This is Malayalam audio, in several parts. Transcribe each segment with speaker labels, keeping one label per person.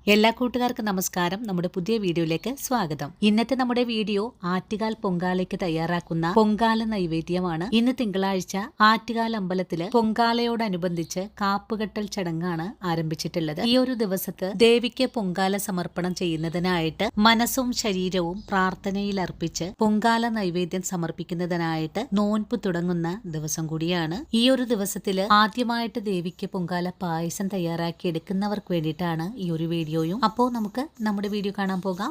Speaker 1: എല്ലാ കൂട്ടുകാർക്കും നമസ്കാരം. നമ്മുടെ പുതിയ വീഡിയോയിലേക്ക് സ്വാഗതം. ഇന്നത്തെ നമ്മുടെ വീഡിയോ ആറ്റുകാൽ പൊങ്കാലയ്ക്ക് തയ്യാറാക്കുന്ന പൊങ്കാല നൈവേദ്യമാണ്. ഇന്ന് തിങ്കളാഴ്ച ആറ്റുകാൽ അമ്പലത്തില് പൊങ്കാലയോടനുബന്ധിച്ച് കാപ്പുകെട്ടൽ ചടങ്ങാണ് ആരംഭിച്ചിട്ടുള്ളത്. ഈ ഒരു ദിവസത്ത് ദേവിക്ക് പൊങ്കാല സമർപ്പണം ചെയ്യുന്നതിനായിട്ട് മനസ്സും ശരീരവും പ്രാർത്ഥനയിൽ അർപ്പിച്ച് പൊങ്കാല നൈവേദ്യം സമർപ്പിക്കുന്നതിനായിട്ട് നോൻപ് തുടങ്ങുന്ന ദിവസം കൂടിയാണ്. ഈ ഒരു ദിവസത്തില് ആദ്യമായിട്ട് ദേവിക്ക് പൊങ്കാല പായസം തയ്യാറാക്കി എടുക്കുന്നവർക്ക് വേണ്ടിയിട്ടാണ് ഈ ഒരു വീഡിയോ. അപ്പോൾ നമുക്ക് നമ്മുടെ വീഡിയോ കാണാൻ പോകാം.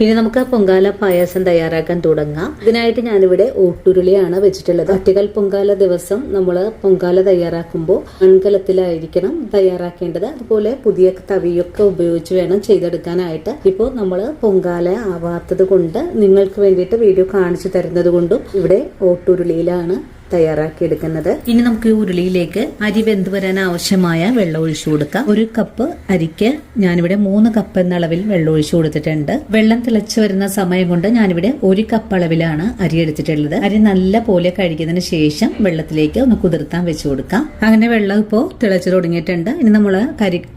Speaker 1: ഇനി നമുക്ക് പൊങ്കാല പായസം തയ്യാറാക്കാൻ തുടങ്ങാം. ഇതിനായിട്ട് ഞാനിവിടെ ഓട്ടുരുളിയാണ് വെച്ചിട്ടുള്ളത്. ആറ്റുകാൽ പൊങ്കാല ദിവസം നമ്മൾ പൊങ്കാല തയ്യാറാക്കുമ്പോൾ മൺകലത്തിലായിരിക്കണം തയ്യാറാക്കേണ്ടത്. അതുപോലെ പുതിയ തവിയൊക്കെ ഉപയോഗിച്ച് വേണം ചെയ്തെടുക്കാനായിട്ട്. ഇപ്പോൾ നമ്മൾ പൊങ്കാല ആവാത്തത് കൊണ്ട് നിങ്ങൾക്ക് വേണ്ടിയിട്ട് വീഡിയോ കാണിച്ചു തരുന്നത് കൊണ്ടും ഇവിടെ ഓട്ടുരുളിയിലാണ് തയ്യാറാക്കിയെടുക്കുന്നത്. ഇനി നമുക്ക് ഈ ഉരുളിയിലേക്ക് അരി വെന്ത് വരാൻ ആവശ്യമായ വെള്ളം ഒഴിച്ചു കൊടുക്കാം. ഒരു കപ്പ് അരിക്ക് ഞാനിവിടെ 3 കപ്പ് എന്ന അളവിൽ വെള്ളം ഒഴിച്ചു കൊടുത്തിട്ടുണ്ട്. വെള്ളം തിളച്ചു വരുന്ന സമയം കൊണ്ട് ഞാനിവിടെ 1 കപ്പ് അളവിലാണ് അരി എടുത്തിട്ടുള്ളത്. അരി നല്ല പോലെ കഴുകിയതിനു ശേഷം വെള്ളത്തിലേക്ക് ഒന്ന് കുതിർത്താൻ വെച്ചു കൊടുക്കാം. അങ്ങനെ വെള്ളം ഇപ്പോൾ തിളച്ചു തുടങ്ങിയിട്ടുണ്ട്. ഇനി നമ്മൾ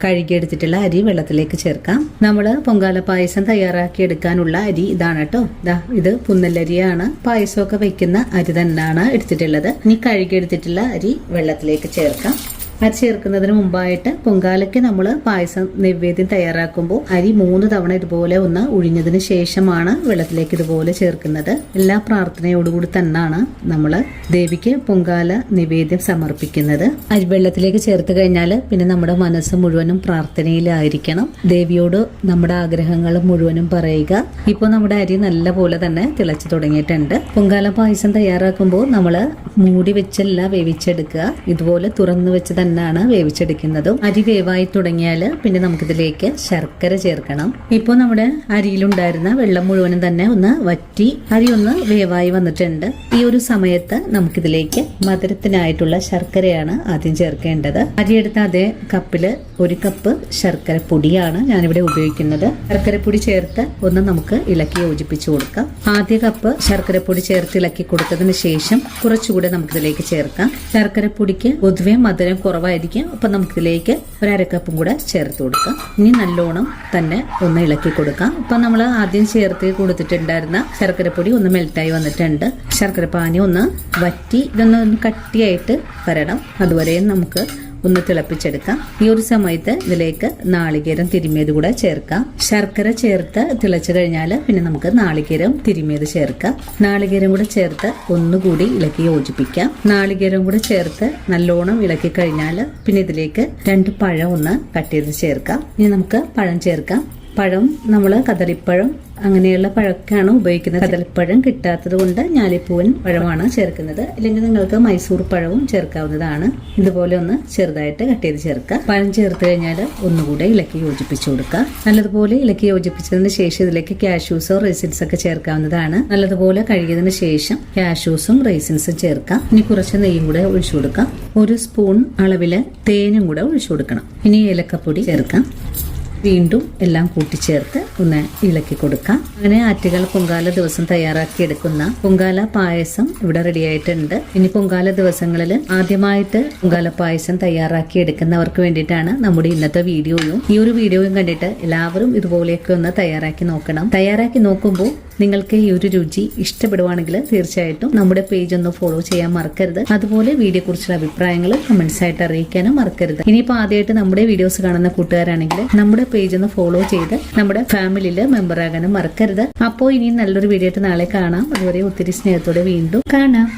Speaker 1: കഴുകിയെടുത്തിട്ടുള്ള അരി വെള്ളത്തിലേക്ക് ചേർക്കാം. നമ്മൾ പൊങ്കാല പായസം തയ്യാറാക്കി എടുക്കാനുള്ള അരി ഇതാണ് കേട്ടോ. ഇത് പുന്നല്ലരിയാണ്. പായസമൊക്കെ വെക്കുന്ന അരി തന്നെയാണ് എടുത്തിട്ടുള്ളത്. ഇനി കഴുകിയെടുത്തിട്ടുള്ള അരി വെള്ളത്തിലേക്ക് ചേർക്കാം. അരി ചേർക്കുന്നതിന് മുമ്പായിട്ട് പൊങ്കാലയ്ക്ക് നമ്മൾ പായസം നൈവേദ്യം തയ്യാറാക്കുമ്പോൾ അരി 3 തവണ ഇതുപോലെ ഒന്ന് ഒഴിഞ്ഞതിന് ശേഷമാണ് വെള്ളത്തിലേക്ക് ഇതുപോലെ ചേർക്കുന്നത്. എല്ലാ പ്രാർത്ഥനയോടുകൂടി തന്നെയാണ് നമ്മൾ ദേവിക്ക് പൊങ്കാല നിവേദ്യം സമർപ്പിക്കുന്നത്. അരി വെള്ളത്തിലേക്ക് ചേർത്ത് കഴിഞ്ഞാൽ പിന്നെ നമ്മുടെ മനസ്സ് മുഴുവനും പ്രാർത്ഥനയിലായിരിക്കണം. ദേവിയോട് നമ്മുടെ ആഗ്രഹങ്ങൾ മുഴുവനും പറയുക. ഇപ്പോൾ നമ്മുടെ അരി നല്ല പോലെ തന്നെ തിളച്ചു തുടങ്ങിയിട്ടുണ്ട്. പൊങ്കാല പായസം തയ്യാറാക്കുമ്പോൾ നമ്മൾ മൂടി വെച്ചല്ല വേവിച്ചെടുക്കുക. ഇതുപോലെ തുറന്നു വെച്ച് തന്നെയാണ് വേവിച്ചെടുക്കുന്നതും. അരി വേവായി തുടങ്ങിയാൽ പിന്നെ നമുക്കിതിലേക്ക് ശർക്കര ചേർക്കണം. ഇപ്പോൾ നമ്മുടെ അരിയിലുണ്ടായിരുന്ന വെള്ളം മുഴുവനും തന്നെ ഒന്ന് വറ്റി അരി ഒന്ന് വേവായി വന്നിട്ടുണ്ട്. ഈ ഒരു സമയത്ത് നമുക്കിതിലേക്ക് മധുരത്തിനായിട്ടുള്ള ശർക്കരയാണ് ആദ്യം ചേർക്കേണ്ടത്. അരിയെടുത്ത അതേ കപ്പില് 1 കപ്പ് ശർക്കര പൊടിയാണ് ഞാനിവിടെ ഉപയോഗിക്കുന്നത്. ശർക്കരപ്പൊടി ചേർത്ത് ഒന്ന് നമുക്ക് ഇളക്കി യോജിപ്പിച്ചു കൊടുക്കാം. ആദ്യ കപ്പ് ശർക്കരപ്പൊടി ചേർത്ത് ഇളക്കി കൊടുത്തതിന് ശേഷം കുറച്ചുകൂടെ നമുക്കിതിലേക്ക് ചേർക്കാം. ശർക്കരപ്പൊടിക്ക് പൊതുവെ മധുരം കുറവായിരിക്കും. അപ്പൊ നമുക്കിതിലേക്ക് 1/2 കപ്പും കൂടെ ചേർത്ത് കൊടുക്കാം. ഇനി നല്ലോണം തന്നെ ഒന്ന് ഇളക്കി കൊടുക്കാം. അപ്പൊ നമ്മൾ ആദ്യം ചേർത്ത് കൊടുത്തിട്ടുണ്ടായിരുന്ന ശർക്കരപ്പൊടി ഒന്ന് മെൽറ്റായി വന്നിട്ടുണ്ട്. ശർക്കര പാനി ഒന്ന് വറ്റി ഇതൊന്ന് കട്ടിയായിട്ട് വരണം. അതുവരെ നമുക്ക് ഒന്ന് തിളപ്പിച്ചെടുക്കാം. ഈ ഒരു സമയത്ത് ഇതിലേക്ക് നാളികേരം തിരുമിയത് കൂടെ ചേർക്കാം. ശർക്കര ചേർത്ത് തിളച്ചു കഴിഞ്ഞാൽ പിന്നെ നമുക്ക് നാളികേരം തിരുമിയത് ചേർക്കാം. നാളികേരം കൂടെ ചേർത്ത് ഒന്നുകൂടി ഇളക്കി യോജിപ്പിക്കാം. നാളികേരം കൂടെ ചേർത്ത് നല്ലോണം ഇളക്കി കഴിഞ്ഞാൽ പിന്നെ ഇതിലേക്ക് 2 പഴം ഒന്ന് കട്ട് ചെയ്ത് ചേർക്കാം. ഇനി നമുക്ക് പഴം ചേർക്കാം. പഴം നമ്മൾ കദളിപ്പഴം അങ്ങനെയുള്ള പഴക്കാണ് ഉപയോഗിക്കുന്നത്. കദളിപ്പഴം കിട്ടാത്തത് കൊണ്ട് ഞാലിപ്പൂവൻ പഴമാണ് ചേർക്കുന്നത്. അല്ലെങ്കിൽ നിങ്ങൾക്ക് മൈസൂർ പഴവും ചേർക്കാവുന്നതാണ്. ഇതുപോലെ ഒന്ന് ചെറുതായിട്ട് കട്ട് ചെയ്ത് ചേർക്കുക. പഴം ചേർത്ത് കഴിഞ്ഞാൽ ഒന്നുകൂടെ ഇളക്കി യോജിപ്പിച്ചു കൊടുക്കുക. നല്ലതുപോലെ ഇളക്കി യോജിപ്പിച്ചതിന് ശേഷം ഇതിലേക്ക് കാഷ്യൂസോ റൈസിൻസ് ഒക്കെ ചേർക്കാവുന്നതാണ്. നല്ലതുപോലെ കഴുകിയതിന് ശേഷം കാഷ്യൂസും റൈസിൻസും ചേർക്കാം. ഇനി കുറച്ച് നെയ്യും കൂടെ ഒഴിച്ചു കൊടുക്കാം. 1 സ്പൂൺ അളവില് തേനും കൂടെ ഒഴിച്ചു കൊടുക്കണം. ഇനി ഏലക്കപ്പൊടി ചേർക്കാം. വീണ്ടും എല്ലാം കൂട്ടിച്ചേർത്ത് ഒന്ന് ഇളക്കി കൊടുക്കാം. അങ്ങനെ ആറ്റുകാൽ പൊങ്കാല ദിവസം തയ്യാറാക്കിയെടുക്കുന്ന പൊങ്കാല പായസം ഇവിടെ റെഡി ആയിട്ടുണ്ട്. ഇനി പൊങ്കാല ദിവസങ്ങളിൽ ആദ്യമായിട്ട് പൊങ്കാല പായസം തയ്യാറാക്കി എടുക്കുന്നവർക്ക് വേണ്ടിയിട്ടാണ് നമ്മുടെ ഇന്നത്തെ വീഡിയോയും. ഈ ഒരു വീഡിയോയും കണ്ടിട്ട് എല്ലാവരും ഇതുപോലെയൊക്കെ ഒന്ന് തയ്യാറാക്കി നോക്കണം. തയ്യാറാക്കി നോക്കുമ്പോൾ നിങ്ങൾക്ക് ഈ ഒരു രുചി ഇഷ്ടപ്പെടുവാണെങ്കിൽ തീർച്ചയായിട്ടും നമ്മുടെ പേജ് ഒന്ന് ഫോളോ ചെയ്യാൻ മറക്കരുത്. അതുപോലെ വീഡിയോ കുറിച്ചുള്ള അഭിപ്രായങ്ങൾ കമന്റ്സ് ആയിട്ട് അറിയിക്കാനും മറക്കരുത്. ഇനിയിപ്പോൾ ആദ്യമായിട്ട് നമ്മുടെ വീഡിയോസ് കാണുന്ന കൂട്ടുകാരാണെങ്കിൽ നമ്മുടെ പേജ് ഒന്ന് ഫോളോ ചെയ്ത് നമ്മുടെ ഫാമിലിയിൽ മെമ്പർ ആകാനും മറക്കരുത്. അപ്പോൾ ഇനി നല്ലൊരു വീഡിയോ ആയിട്ട് നാളെ കാണാം. അതുവരെ ഒത്തിരി സ്നേഹത്തോടെ വീണ്ടും കാണാം.